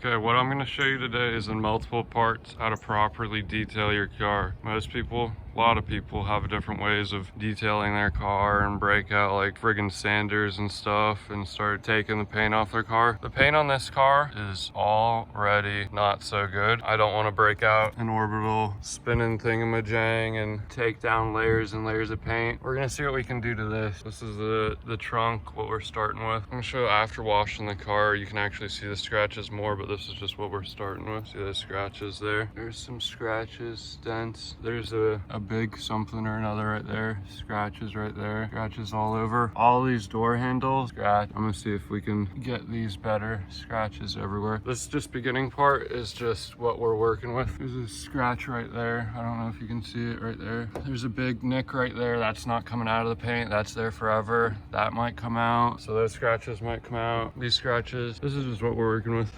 Okay, what I'm gonna show you today is in multiple parts how to properly detail your car. Most people, a lot of people have different ways of detailing their car and break out like friggin' sanders and stuff and start taking the paint off their car. The paint on this car is already not so good. I don't want to break out an orbital spinning thingamajang and take down layers and layers of paint. We're gonna see what we can do to this. This is the trunk, what we're starting with. I'm gonna show after washing the car, you can actually see the scratches more, but this is just what we're starting with. See the scratches there? There's some scratches, dents. There's a big something or another right there. Scratches right there. Scratches all over. All these door handles, scratch. I'm gonna see if we can get these better. Scratches everywhere. This just beginning part is just what we're working with. There's a scratch right there. I don't know if you can see it right there. There's a big nick right there. That's not coming out of the paint. That's there forever. That might come out. So those scratches might come out. These scratches. This is just what we're working with.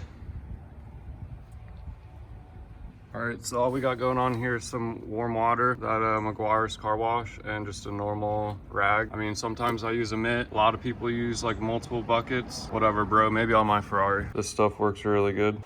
All right, so all we got going on here is some warm water, that McGuire's car wash, and just a normal rag. I mean, sometimes I use a mitt. A lot of people use like multiple buckets. Whatever, bro, maybe on my Ferrari. This stuff works really good.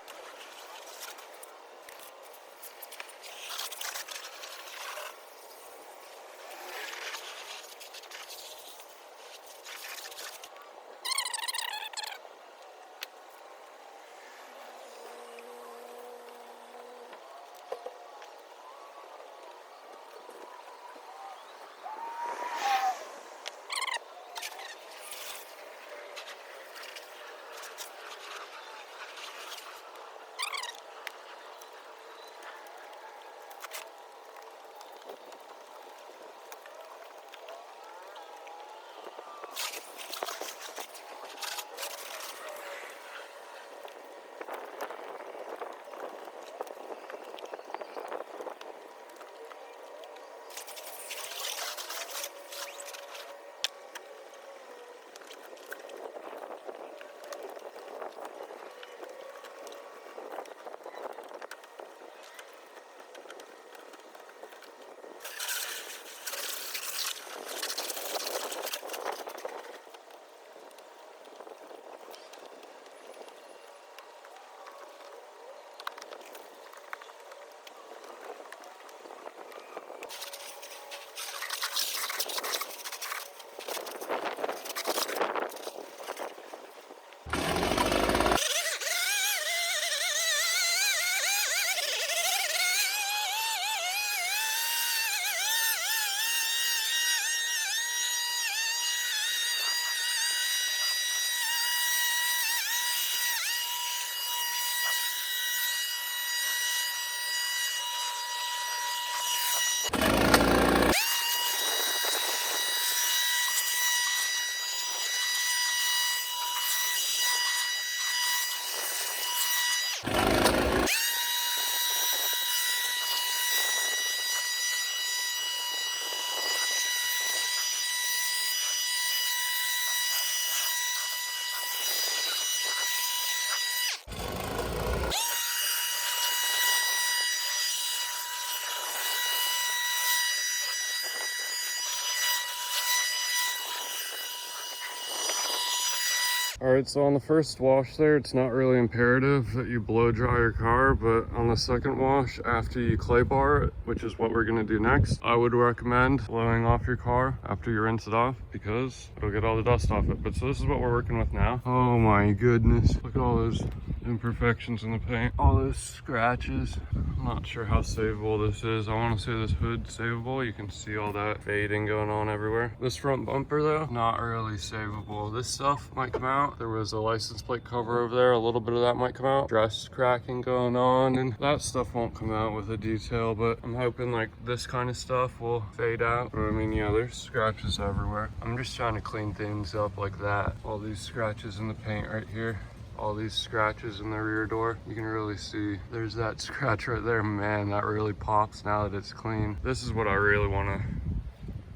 All right, so on the first wash there, it's not really imperative that you blow dry your car, but on the second wash, after you clay bar it, which is what we're gonna do next, I would recommend blowing off your car after you rinse it off because it'll get all the dust off it. But so this is what we're working with now. Oh my goodness, look at all those imperfections in the paint, all those scratches. I'm not sure how savable this is. I want to say this hood's savable. You can see all that fading going on everywhere. This front bumper though, not really savable. This stuff might come out. There was a license plate cover over there. A little bit of that might come out. Dress cracking going on, and that stuff won't come out with a detail, but I'm hoping like this kind of stuff will fade out. But I mean, yeah, there's scratches everywhere. I'm just trying to clean things up like that. All these scratches in the paint right here. All these scratches in the rear door. You can really see there's that scratch right there. Man, that really pops now that it's clean. This is what I really want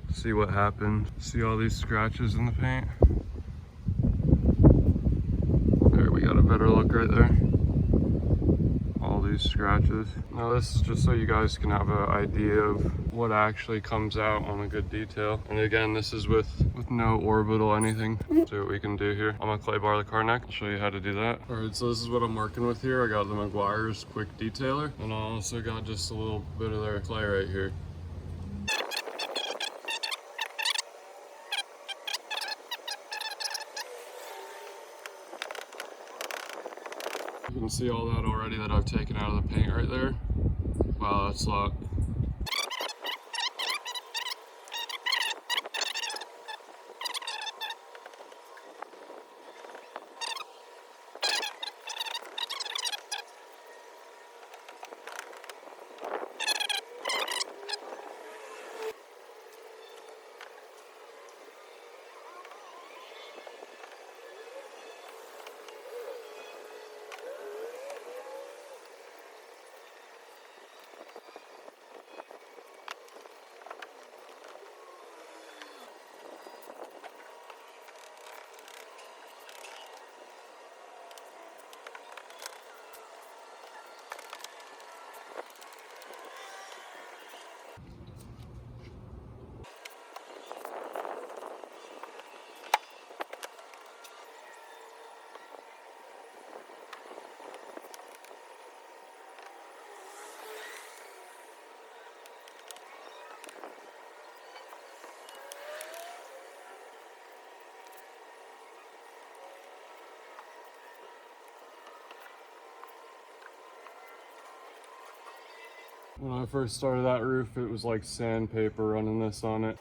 to see what happened. See all these scratches in the paint? There, we got a better look right there. All these scratches. scratches. Now this is just so you guys can have an idea of what actually comes out on a good detail. And again, this is with no orbital anything. See what we can do here. I'm gonna clay bar the car neck. I'll show you how to do that. All right, so this is what I'm working with here. I got the Meguiar's quick detailer, and I also got just a little bit of their clay right here. You can see all that already that I've taken out of the paint right there. Wow, that's a lot. When I first started that roof, it was like sandpaper running this on it.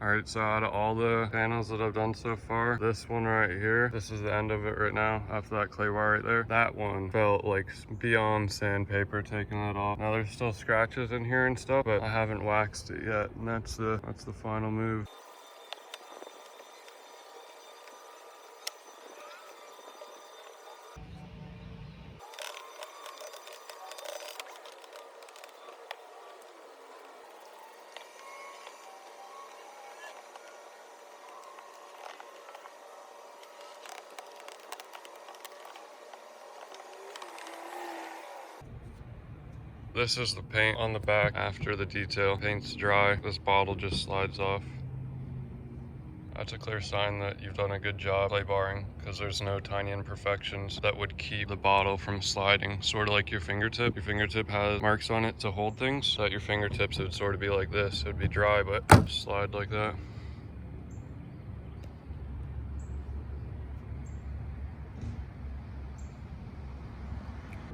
All right, so out of all the panels that I've done so far, this one right here, this is the end of it right now after that clay bar right there. That one felt like beyond sandpaper taking that off. Now there's still scratches in here and stuff, but I haven't waxed it yet, and that's the final move. This is the paint on the back after the detail. Paint's dry, this bottle just slides off. That's a clear sign that you've done a good job clay barring, because there's no tiny imperfections that would keep the bottle from sliding. Sort of like your fingertip. Your fingertip has marks on it to hold things, so at your fingertips it would sort of be like this. It would be dry, but slide like that.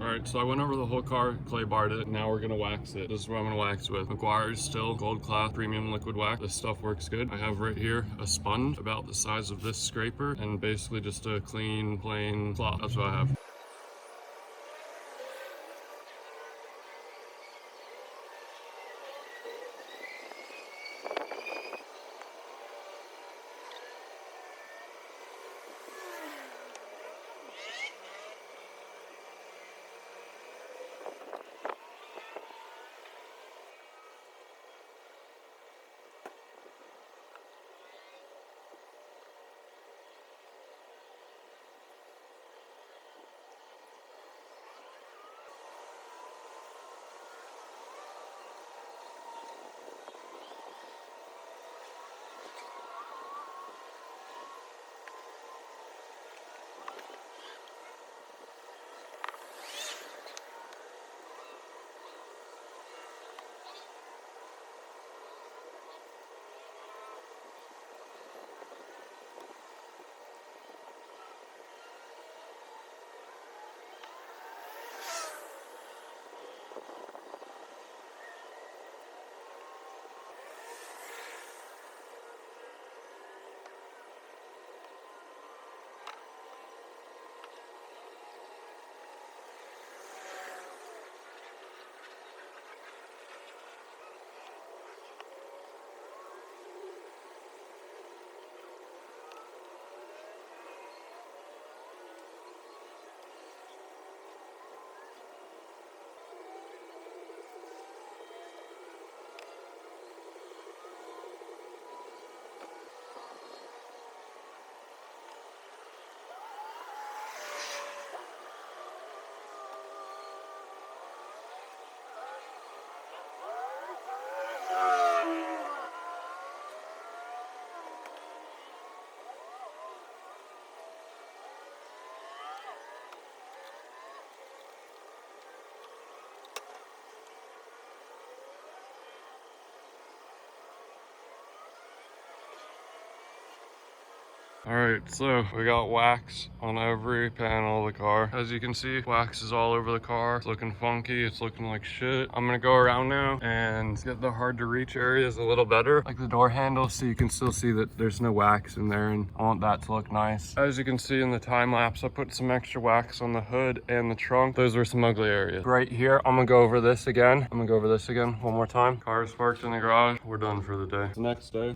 All right, so I went over the whole car, clay barred it. Now we're gonna wax it. This is what I'm gonna wax with. Meguiar's still gold class premium liquid wax. This stuff works good. I have right here a sponge about the size of this scraper and basically just a clean, plain cloth. That's what I have. All right, so we got wax on every panel of the car. As you can see, wax is all over the car. It's looking funky, it's looking like shit. I'm gonna go around now and get the hard to reach areas a little better, like the door handle, so you can still see that there's no wax in there, and I want that to look nice. As you can see in the time lapse, I put some extra wax on the hood and the trunk. Those were some ugly areas. Right here, I'm gonna go over this again. One more time. Car is parked in the garage. We're done for the day. The next day.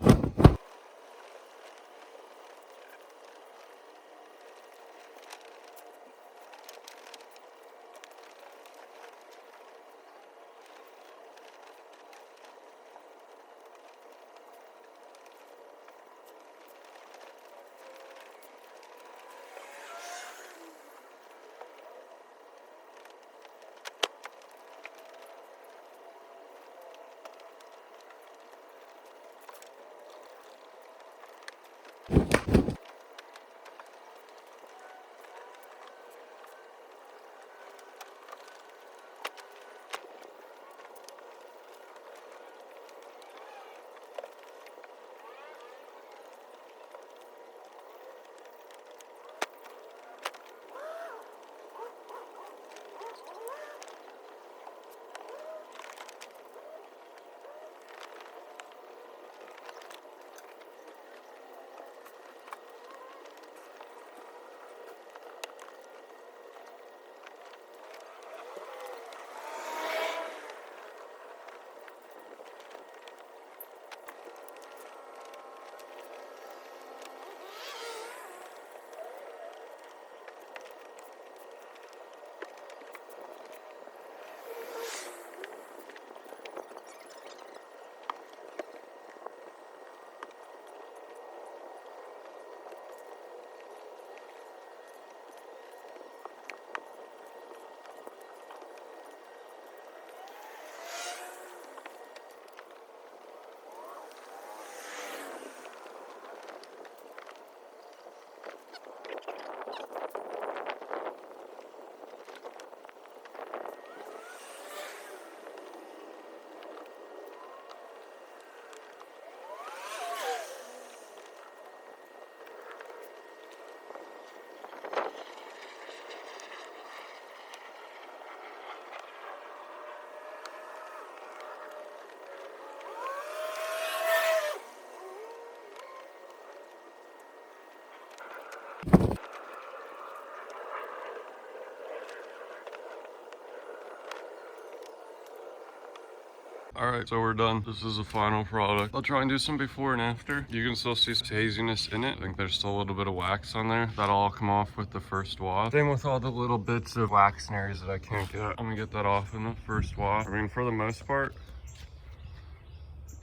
All right, so we're done. This is the final product. I'll try and do some before and after. You can still see some haziness in it. I think there's still a little bit of wax on there. That'll all come off with the first wash. Same with all the little bits of wax in areas that I can't get. I'm gonna get that off in the first wash. I mean, for the most part,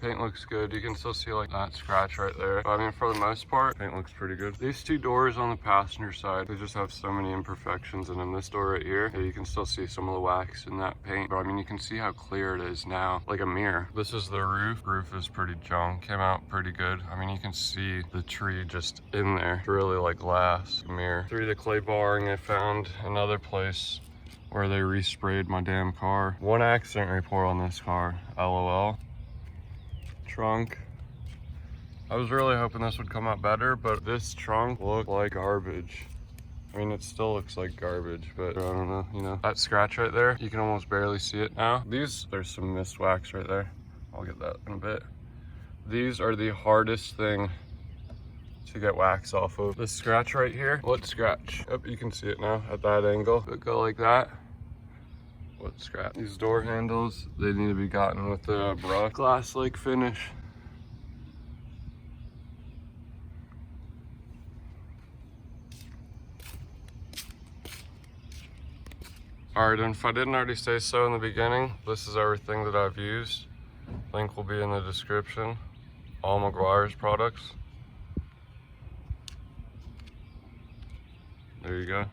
paint looks good. You can still see like that scratch right there. But I mean, for the most part, paint looks pretty good. These two doors on the passenger side, they just have so many imperfections in them. This door right here, yeah, you can still see some of the wax in that paint. But I mean, you can see how clear it is now, like a mirror. This is the roof. Roof is pretty junk. Came out pretty good. I mean, you can see the tree just in there. It's really like glass, mirror. Through the clay barring, I found another place where they resprayed my damn car. One accident report on this car, LOL. Trunk. I was really hoping this would come out better, but this trunk looked like garbage. I mean, it still looks like garbage, but I don't know, you know. That scratch right there, you can almost barely see it now. There's some mist wax right there. I'll get that in a bit. These are the hardest thing to get wax off of. This scratch right here, what scratch? Yep, you can see it now at that angle. If it go like that, what scratch? These door handles, they need to be gotten with the brush. Glass-like finish. All right, and if I didn't already say so in the beginning, this is everything that I've used. Link will be in the description. All McGuire's products. There you go.